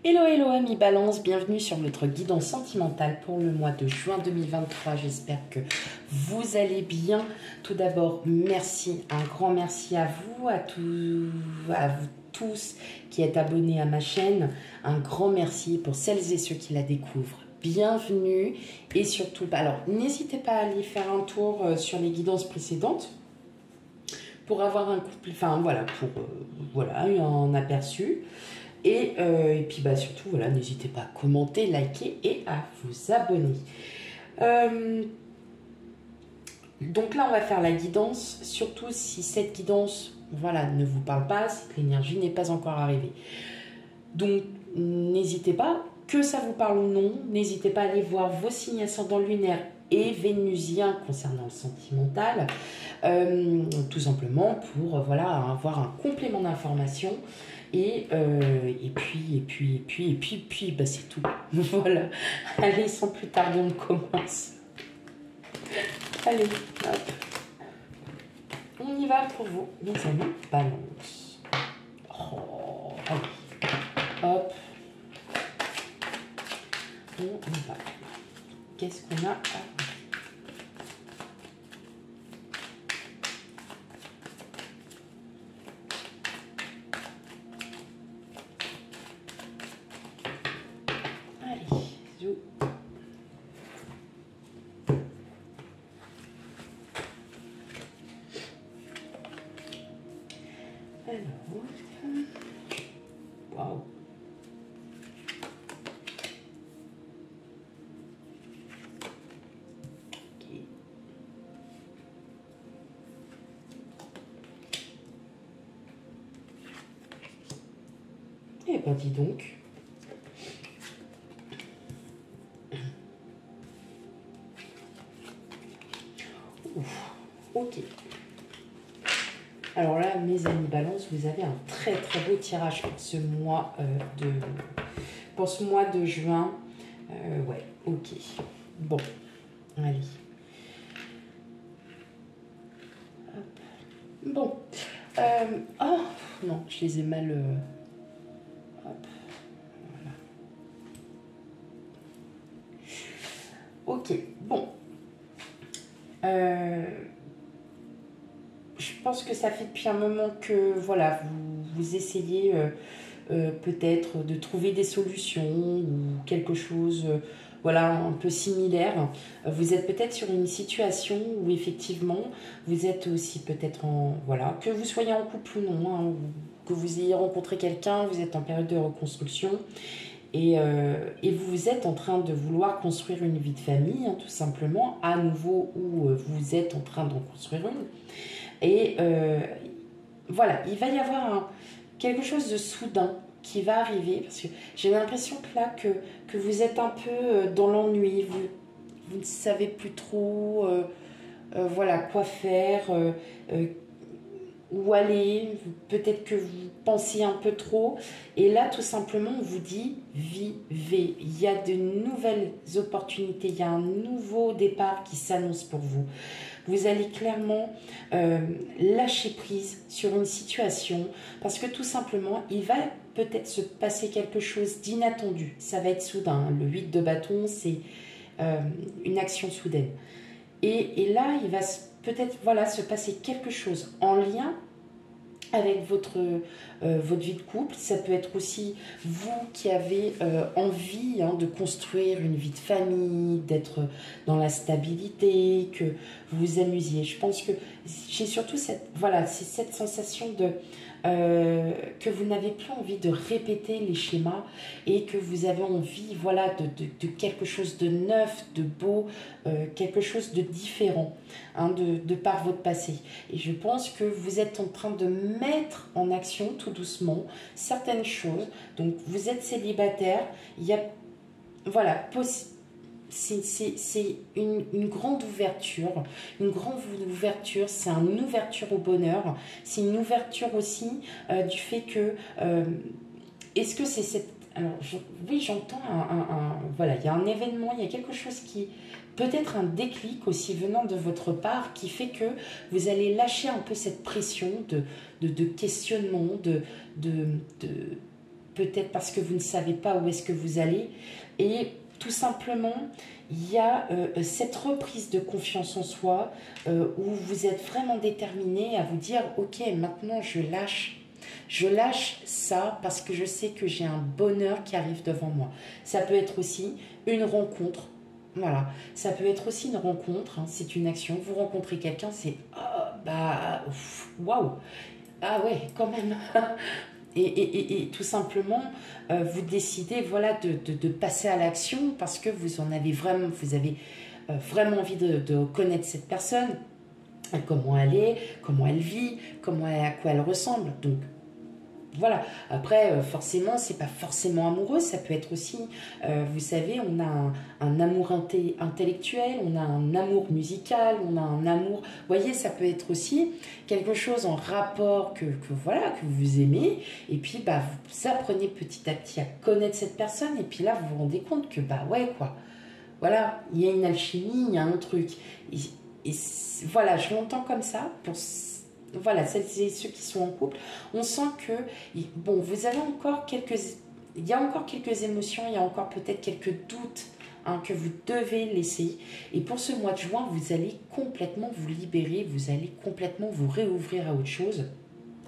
Hello, hello amis Balance, bienvenue sur votre guidance sentimentale pour le mois de juin 2023. J'espère que vous allez bien. Tout d'abord, merci, un grand merci à vous, à vous tous qui êtes abonnés à ma chaîne. Un grand merci pour celles et ceux qui la découvrent. Bienvenue et surtout, alors n'hésitez pas à aller faire un tour sur les guidances précédentes pour avoir un couple, enfin voilà, pour voilà, un aperçu. Et puis surtout, voilà, n'hésitez pas à commenter, liker et à vous abonner. Donc là, on va faire la guidance, surtout si cette guidance, voilà, ne vous parle pas, si l'énergie n'est pas encore arrivée. Donc, n'hésitez pas, que ça vous parle ou non, n'hésitez pas à aller voir vos signes ascendants lunaires et vénusiens concernant le sentimental, tout simplement pour voilà, avoir un complément d'information. Et puis, bah c'est tout. Voilà. Allez, sans plus tarder, on commence. Allez, hop. On y va pour vous, mes amis Balance. Oh, allez. Hop. On y va. Qu'est-ce qu'on a à... Waouh. Okay. Eh ben dis donc. Ouf. Ok. Alors là, mes amis Balance, vous avez un très très beau tirage pour ce mois de juin. Ouais, ok. Bon, allez. Hop. Bon. Oh, non, je les ai mal... Hop. Voilà. Ok, bon. Je pense que ça fait depuis un moment que voilà, vous essayez peut-être de trouver des solutions ou quelque chose voilà, un peu similaire. Vous êtes peut-être sur une situation où effectivement vous êtes aussi peut-être en... Voilà, que vous soyez en couple ou non, hein, ou que vous ayez rencontré quelqu'un, vous êtes en période de reconstruction. Et vous êtes en train de vouloir construire une vie de famille, hein, tout simplement, à nouveau, où vous êtes en train d'en construire une. Et voilà, il va y avoir quelque chose de soudain qui va arriver, parce que j'ai l'impression que là, que vous êtes un peu dans l'ennui, vous ne savez plus trop voilà, quoi faire, où aller, peut-être que vous pensez un peu trop. Et là, tout simplement, on vous dit, vivez. Il y a de nouvelles opportunités, il y a un nouveau départ qui s'annonce pour vous. Vous allez clairement lâcher prise sur une situation parce que tout simplement, il va peut-être se passer quelque chose d'inattendu. Ça va être soudain. Le 8 de bâton, c'est une action soudaine. Et là, il va peut-être voilà, se passer quelque chose en lien avec votre vie de couple. Ça peut être aussi vous qui avez envie de construire une vie de famille, d'être dans la stabilité, que vous vous amusiez. Je pense que j'ai surtout cette sensation de que vous n'avez plus envie de répéter les schémas et que vous avez envie voilà, de quelque chose de neuf, de beau, quelque chose de différent de par votre passé. Et je pense que vous êtes en train de mettre en action tout doucement certaines choses. Donc vous êtes célibataire, il y a voilà, c'est une grande ouverture. Une grande ouverture, c'est une ouverture au bonheur. C'est une ouverture aussi du fait que... est-ce que c'est cette... Alors, oui, j'entends voilà, il y a un événement, il y a quelque chose qui... Peut-être un déclic aussi venant de votre part qui fait que vous allez lâcher un peu cette pression de questionnement, peut-être parce que vous ne savez pas où est-ce que vous allez. Et tout simplement, il y a cette reprise de confiance en soi où vous êtes vraiment déterminé à vous dire « Ok, maintenant je lâche. Je lâche ça parce que je sais que j'ai un bonheur qui arrive devant moi. » Ça peut être aussi une rencontre. Voilà, ça peut être aussi une rencontre, hein, c'est une action. Vous rencontrez quelqu'un, c'est oh, bah waouh, ah ouais, quand même. Et tout simplement, vous décidez voilà, de passer à l'action parce que vous avez vraiment envie de connaître cette personne, comment elle est, comment elle vit, à quoi elle ressemble. Donc voilà, après forcément c'est pas forcément amoureux, ça peut être aussi, vous savez, on a un amour intellectuel, on a un amour musical, on a un amour, vous voyez, ça peut être aussi quelque chose en rapport voilà, que vous aimez, et puis bah, vous apprenez petit à petit à connaître cette personne, et puis là vous vous rendez compte que bah ouais quoi, voilà, il y a une alchimie, il y a un truc, et voilà, je l'entends comme ça, voilà, celles et ceux qui sont en couple, on sent que, bon, vous avez encore il y a encore quelques émotions, il y a encore peut-être quelques doutes hein, que vous devez laisser. Et pour ce mois de juin, vous allez complètement vous libérer, vous allez complètement vous réouvrir à autre chose.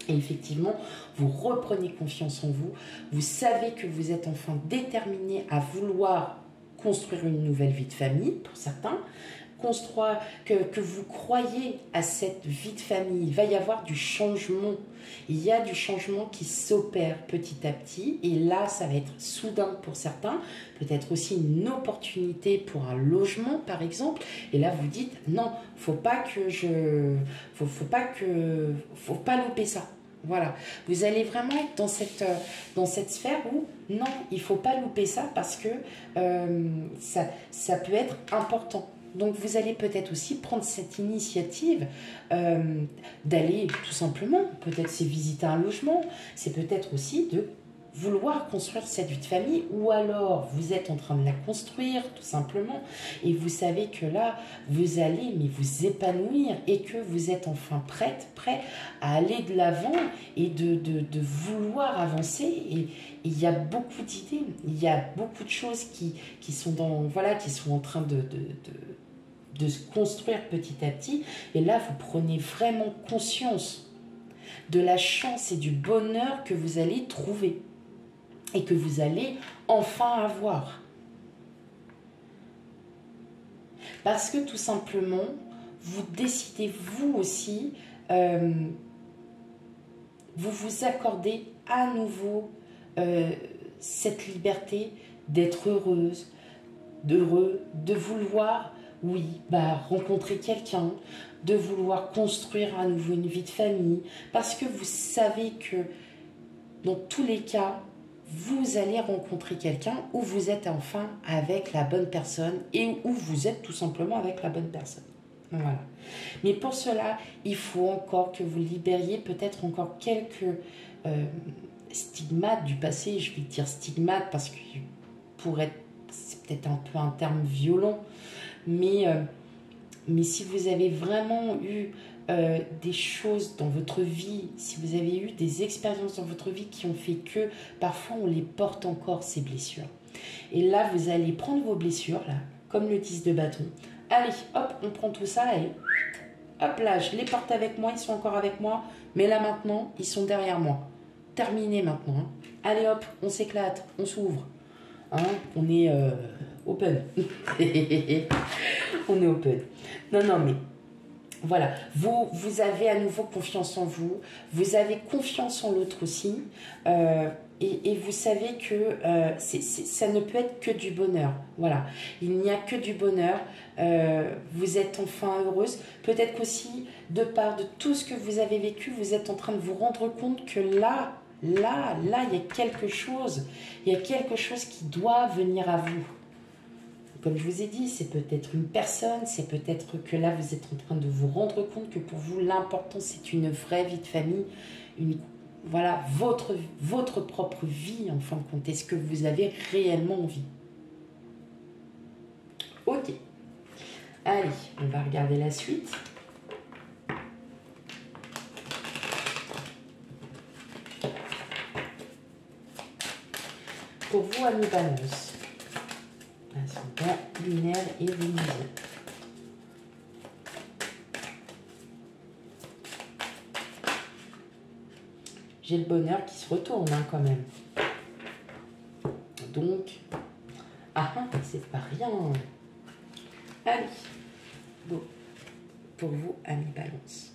Et effectivement, vous reprenez confiance en vous, vous savez que vous êtes enfin déterminé à vouloir construire une nouvelle vie de famille, pour certains, construire, que vous croyez à cette vie de famille, il va y avoir du changement. Il y a du changement qui s'opère petit à petit et là, ça va être soudain pour certains, peut-être aussi une opportunité pour un logement par exemple. Et là, vous dites non, faut pas louper ça. Voilà, vous allez vraiment être dans cette sphère où non, il ne faut pas louper ça parce que ça peut être important. Donc vous allez peut-être aussi prendre cette initiative d'aller tout simplement, peut-être c'est visiter un logement, c'est peut-être aussi de vouloir construire cette vie de famille ou alors vous êtes en train de la construire tout simplement et vous savez que là vous allez mais vous épanouir et que vous êtes enfin prêt à aller de l'avant et de vouloir avancer et il y a beaucoup d'idées, il y a beaucoup de choses qui sont qui sont en train de se construire petit à petit et là vous prenez vraiment conscience de la chance et du bonheur que vous allez trouver et que vous allez enfin avoir. Parce que tout simplement, vous décidez vous aussi, vous vous accordez à nouveau cette liberté d'être heureuse, d'heureux, de vouloir, oui, rencontrer quelqu'un, de vouloir construire à nouveau une vie de famille, parce que vous savez que dans tous les cas, vous allez rencontrer quelqu'un où vous êtes enfin avec la bonne personne et où vous êtes tout simplement avec la bonne personne. Voilà. Mais pour cela, il faut encore que vous libériez peut-être encore quelques stigmates du passé. Je vais dire stigmates parce que c'est peut-être un peu un terme violent, mais si vous avez vraiment eu des choses dans votre vie, si vous avez eu des expériences dans votre vie qui ont fait que parfois on les porte encore ces blessures. Et là, vous allez prendre vos blessures, là, comme le 10 de bâton. Allez, hop, on prend tout ça et hop là, je les porte avec moi, ils sont encore avec moi, mais là maintenant, ils sont derrière moi. Terminé maintenant. Hein. Allez hop, on s'éclate, on s'ouvre. Hein, on est open. On est open. Non, mais voilà, vous avez à nouveau confiance en vous, vous avez confiance en l'autre aussi, et vous savez que ça ne peut être que du bonheur. Voilà, il n'y a que du bonheur, vous êtes enfin heureuse. Peut-être qu'aussi, de part de tout ce que vous avez vécu, vous êtes en train de vous rendre compte que là, il y a quelque chose qui doit venir à vous. Comme je vous ai dit, c'est peut-être une personne, c'est peut-être que là, vous êtes en train de vous rendre compte que pour vous, l'important, c'est une vraie vie de famille, voilà, votre propre vie, en fin de compte. Est-ce que vous avez réellement envie? Ok. Allez, on va regarder la suite. Pour vous, amis Balance. Ascendant, lunaire et Vénus. J'ai le bonheur qui se retourne hein, quand même. Donc, c'est pas rien. Allez, bon, pour vous, amis Balance.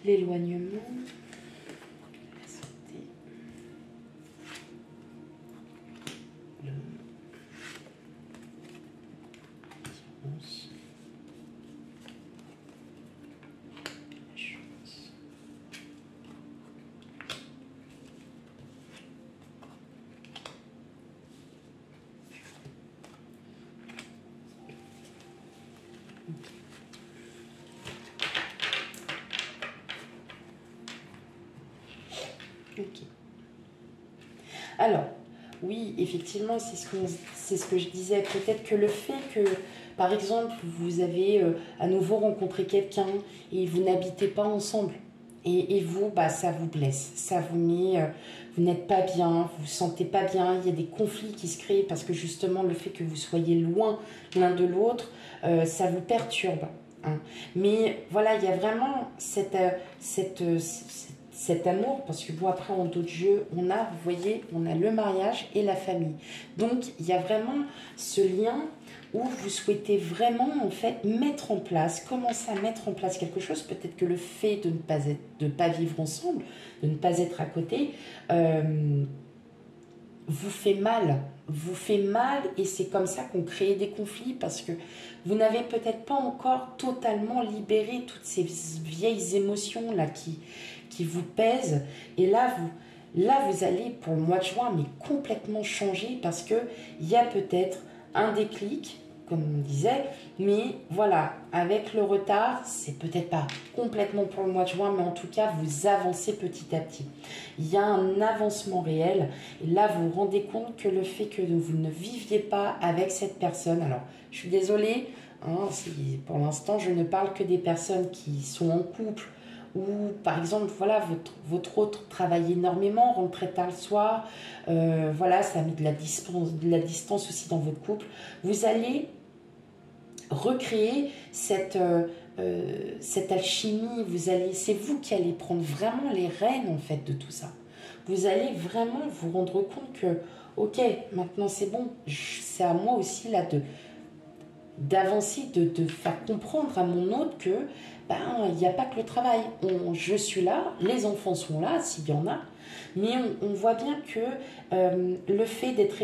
L'éloignement, la santé, l'attirance, la chance. Ok. Alors, oui, effectivement, c'est ce que je disais. Peut-être que le fait que, par exemple, vous avez à nouveau rencontré quelqu'un et vous n'habitez pas ensemble. Et vous, bah, ça vous blesse. Ça vous met... vous n'êtes pas bien, vous ne vous sentez pas bien. Il y a des conflits qui se créent parce que justement, le fait que vous soyez loin l'un de l'autre, ça vous perturbe. Hein. Mais voilà, il y a vraiment cet amour, parce que bon, après, en d'autres jeux, vous voyez, on a le mariage et la famille. Donc, il y a vraiment ce lien où vous souhaitez vraiment, en fait, mettre en place, commencer à mettre en place quelque chose. Peut-être que le fait de ne pas vivre ensemble, de ne pas être à côté, vous fait mal. Vous fait mal et c'est comme ça qu'on crée des conflits parce que vous n'avez peut-être pas encore totalement libéré toutes ces vieilles émotions-là qui vous pèsent. Et là, vous allez, pour le mois de juin, mais complètement changer parce qu'il y a peut-être un déclic, comme on disait, mais voilà, avec le retard, c'est peut-être pas complètement pour le mois de juin, mais en tout cas, vous avancez petit à petit. Il y a un avancement réel, et là, vous vous rendez compte que le fait que vous ne viviez pas avec cette personne, alors, je suis désolée, hein, pour l'instant, je ne parle que des personnes qui sont en couple, ou par exemple, voilà, votre autre travaille énormément, rentre très tard le soir, voilà, ça met de la distance aussi dans votre couple, vous allez recréer cette alchimie, c'est vous qui allez prendre vraiment les rênes en fait de tout ça. Vous allez vraiment vous rendre compte que, ok, maintenant c'est bon, c'est à moi aussi là d'avancer, de faire comprendre à mon hôte que il n'y a pas que le travail. Je suis là, les enfants sont là, s'il y en a, mais on voit bien que le fait d'être...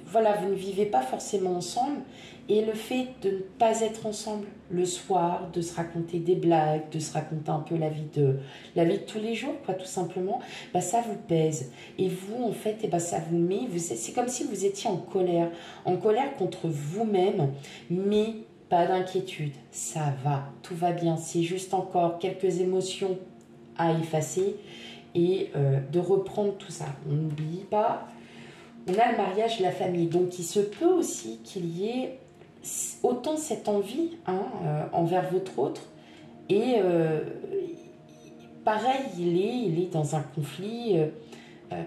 Voilà, vous ne vivez pas forcément ensemble, et le fait de ne pas être ensemble le soir, de se raconter des blagues, de se raconter un peu la vie de tous les jours, quoi, tout simplement, ça vous pèse. Et vous, en fait, ça vous met... C'est comme si vous étiez en colère contre vous-même, mais... Pas d'inquiétude, ça va, tout va bien. C'est juste encore quelques émotions à effacer et de reprendre tout ça. On n'oublie pas, on a le mariage, la famille. Donc, il se peut aussi qu'il y ait autant cette envie envers votre autre. Et pareil, il est dans un conflit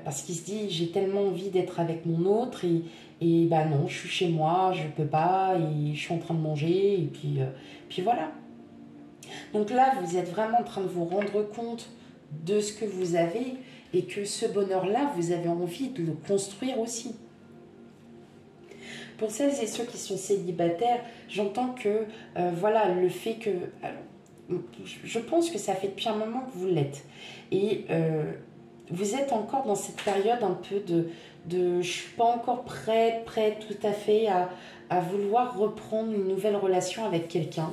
parce qu'il se dit, j'ai tellement envie d'être avec mon autre et non, je suis chez moi, je peux pas, et je suis en train de manger, et puis voilà. Donc là, vous êtes vraiment en train de vous rendre compte de ce que vous avez, et que ce bonheur-là, vous avez envie de le construire aussi. Pour celles et ceux qui sont célibataires, j'entends que, voilà, le fait que... Alors, je pense que ça fait depuis un moment que vous l'êtes. Et vous êtes encore dans cette période un peu de je suis pas encore prête tout à fait à vouloir reprendre une nouvelle relation avec quelqu'un.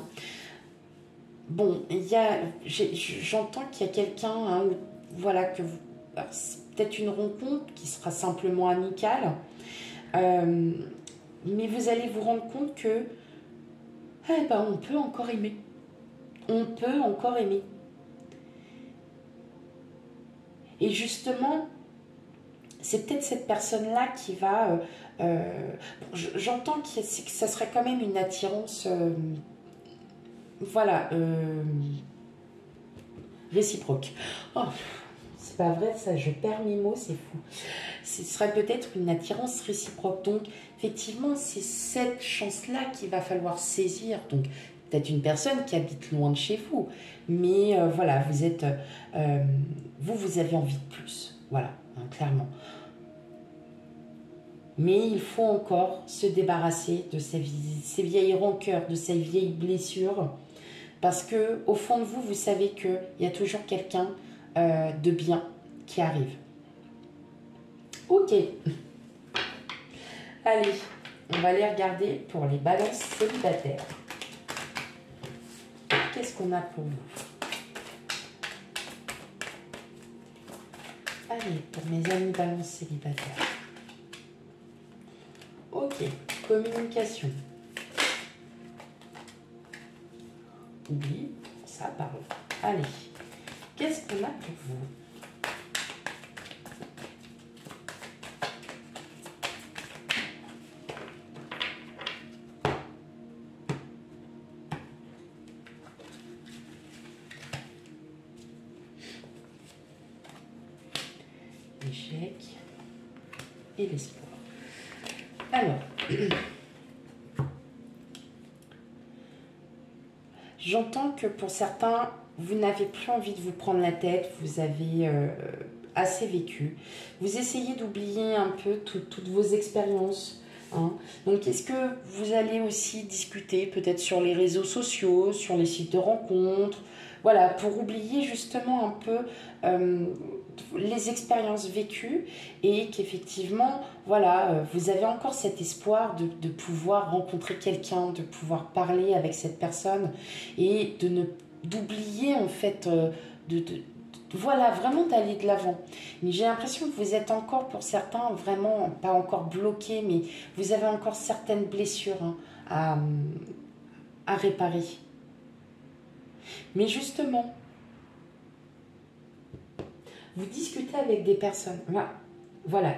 Bon, j'entends qu'il y a quelqu'un, voilà, que vous... C'est peut-être une rencontre qui sera simplement amicale, mais vous allez vous rendre compte que on peut encore aimer. On peut encore aimer. Et justement, c'est peut-être cette personne-là qui va... j'entends que ça serait quand même une attirance... voilà, réciproque. Oh, C'est pas vrai, ça, je perds mes mots, c'est fou. Ce serait peut-être une attirance réciproque. Donc, effectivement, c'est cette chance-là qu'il va falloir saisir. Donc, peut-être une personne qui habite loin de chez vous. Mais voilà, vous êtes... vous avez envie de plus. Voilà, hein, clairement. Mais il faut encore se débarrasser de ces vieilles rancœurs, de ces vieilles blessures. Parce que au fond de vous, vous savez qu'il y a toujours quelqu'un de bien qui arrive. Ok. Allez, on va aller regarder pour les balances célibataires. Qu'est-ce qu'on a pour vous? Allez, pour mes amis balances célibataires. Ok, communication. Oui, ça parle. Allez, qu'est-ce qu'on a pour vous? L'échec et l'espoir. Alors, j'entends que pour certains, vous n'avez plus envie de vous prendre la tête, vous avez assez vécu. Vous essayez d'oublier un peu toutes vos expériences. Hein. Donc, est-ce que vous allez aussi discuter peut-être sur les réseaux sociaux, sur les sites de rencontres, voilà, pour oublier justement un peu les expériences vécues et qu'effectivement, voilà, vous avez encore cet espoir de pouvoir rencontrer quelqu'un, de pouvoir parler avec cette personne et d'oublier en fait, voilà, vraiment d'aller de l'avant. Mais j'ai l'impression que vous êtes encore, pour certains, vraiment, pas encore bloqués, mais vous avez encore certaines blessures hein, à réparer. Mais justement, vous discutez avec des personnes. Voilà,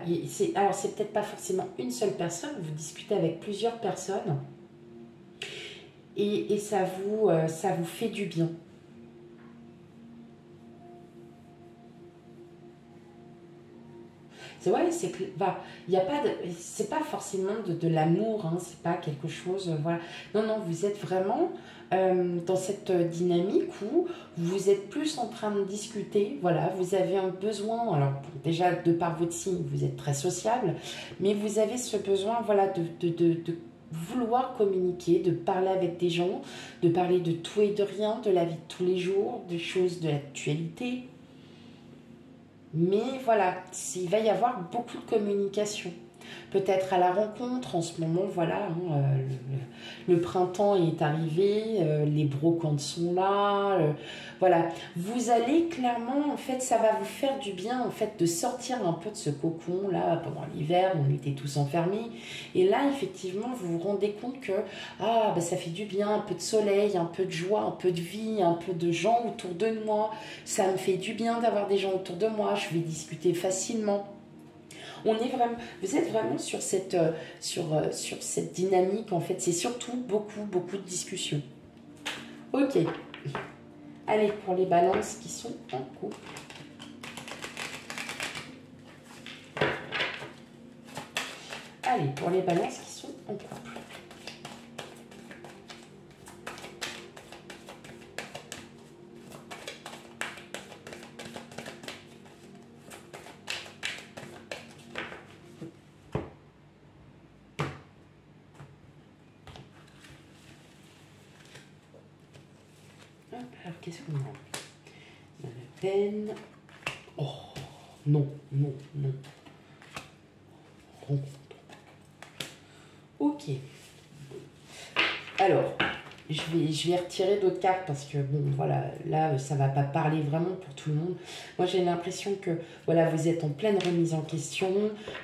alors c'est peut-être pas forcément une seule personne, vous discutez avec plusieurs personnes et ça vous fait du bien. C'est vrai, c'est que il y a pas de, c'est pas forcément de l'amour, hein, c'est pas quelque chose, voilà. Non, non, vous êtes vraiment dans cette dynamique où vous êtes plus en train de discuter, voilà, vous avez un besoin, alors déjà de par votre signe, vous êtes très sociable, mais vous avez ce besoin, voilà, de vouloir communiquer, de parler avec des gens, de parler de tout et de rien, de la vie de tous les jours, des choses de l'actualité. Mais voilà, il va y avoir beaucoup de communication. Peut-être à la rencontre, en ce moment, voilà, hein, le printemps est arrivé, les brocantes sont là, voilà. Vous allez clairement, en fait, ça va vous faire du bien, en fait, de sortir un peu de ce cocon, là, pendant l'hiver, on était tous enfermés. Et là, effectivement, vous vous rendez compte que, ah, bah, ça fait du bien, un peu de soleil, un peu de joie, un peu de vie, un peu de gens autour de moi. Ça me fait du bien d'avoir des gens autour de moi, je vais discuter facilement. Vous êtes vraiment sur cette dynamique, en fait. C'est surtout beaucoup de discussions. Ok. Allez, pour les balances qui sont en couple. Allez, pour les balances qui sont en couple. Alors, qu'est-ce qu'on a? La peine. Oh, non, non, non. Rencontre. Ok. Alors, je vais retirer d'autres cartes parce que, bon, voilà, là, ça ne va pas parler vraiment pour tout le monde. Moi, j'ai l'impression que, voilà, vous êtes en pleine remise en question.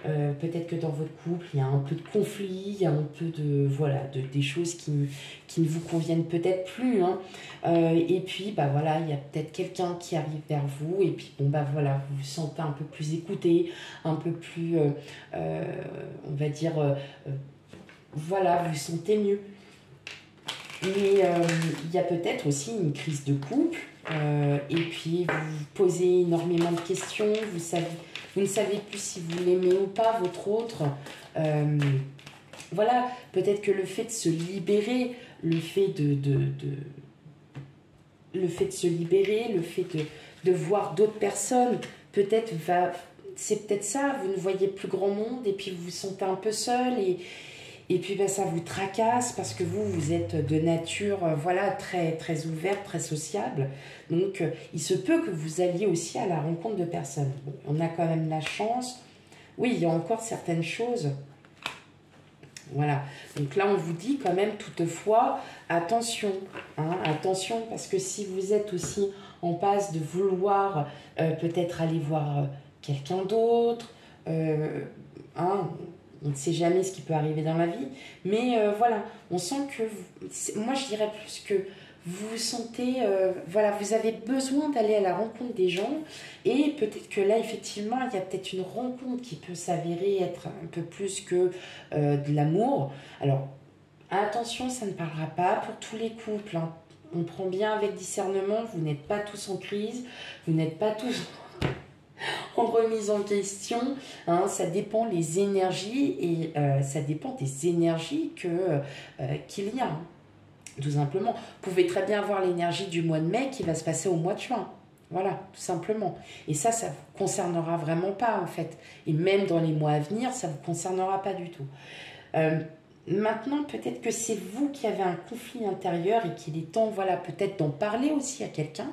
Peut-être que dans votre couple, il y a un peu de conflit, il y a un peu de, voilà, des choses qui ne vous conviennent peut-être plus. Hein. Et puis, bah voilà, il y a peut-être quelqu'un qui arrive vers vous. Et puis, bon, bah voilà, vous vous sentez un peu plus écouté, un peu plus, on va dire, voilà, vous vous sentez mieux. Mais il y a peut-être aussi une crise de couple Et puis, vous vous posez énormément de questions. Vous ne savez plus si vous l'aimez ou pas, votre autre. Voilà, peut-être que le fait de se libérer, le fait le fait de voir d'autres personnes, peut-être c'est peut-être ça, vous ne voyez plus grand monde et puis vous vous sentez un peu seul et puis ben, ça vous tracasse parce que vous êtes de nature voilà, très, très ouverte, très sociable. Donc il se peut que vous alliez aussi à la rencontre de personnes. Bon, on a quand même la chance. Oui, il y a encore certaines choses. Voilà, donc là on vous dit quand même toutefois, attention, hein, attention parce que si vous êtes aussi en passe de vouloir peut-être aller voir quelqu'un d'autre, hein, on ne sait jamais ce qui peut arriver dans la vie, mais voilà, on sent que, moi je dirais plus que vous vous sentez, voilà, vous avez besoin d'aller à la rencontre des gens et peut-être que là, effectivement, il y a peut-être une rencontre qui peut s'avérer être un peu plus que de l'amour. Alors, attention, ça ne parlera pas pour tous les couples, hein. On prend bien avec discernement, vous n'êtes pas tous en crise, vous n'êtes pas tous en remise en question, hein, ça dépend les énergies et ça dépend des énergies qu'il y a, hein. Tout simplement. Vous pouvez très bien avoir l'énergie du mois de mai qui va se passer au mois de juin. Voilà, tout simplement. Et ça ne vous concernera vraiment pas, en fait. Et même dans les mois à venir, ça ne vous concernera pas du tout. Maintenant, peut-être que c'est vous qui avez un conflit intérieur et qu'il est temps, voilà, peut-être d'en parler aussi à quelqu'un,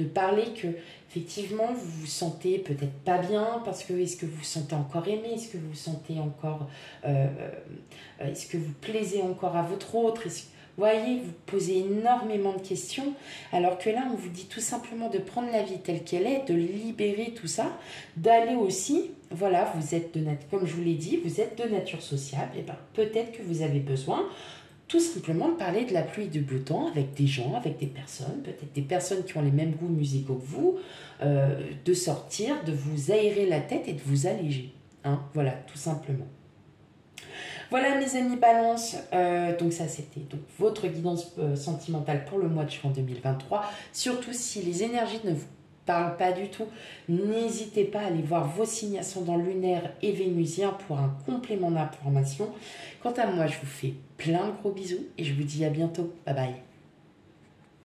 de parler que, effectivement, vous vous sentez peut-être pas bien parce que est-ce que vous vous sentez encore aimé, est-ce que vous vous sentez encore, est-ce que vous plaisez encore à votre autre, vous voyez, vous posez énormément de questions, alors que là, on vous dit tout simplement de prendre la vie telle qu'elle est, de libérer tout ça, d'aller aussi, voilà, vous êtes de nature, comme je vous l'ai dit, vous êtes de nature sociable, et bien peut-être que vous avez besoin tout simplement de parler de la pluie et du beau temps avec des gens, avec des personnes, peut-être des personnes qui ont les mêmes goûts musicaux que vous, de sortir, de vous aérer la tête et de vous alléger. Hein, voilà, tout simplement. Voilà mes amis Balance, donc ça c'était donc votre guidance sentimentale pour le mois de juin 2023. Surtout si les énergies ne vous parlent pas du tout, n'hésitez pas à aller voir vos signes ascendants lunaires et vénusiens pour un complément d'information. Quant à moi, je vous fais plein de gros bisous et je vous dis à bientôt. Bye bye.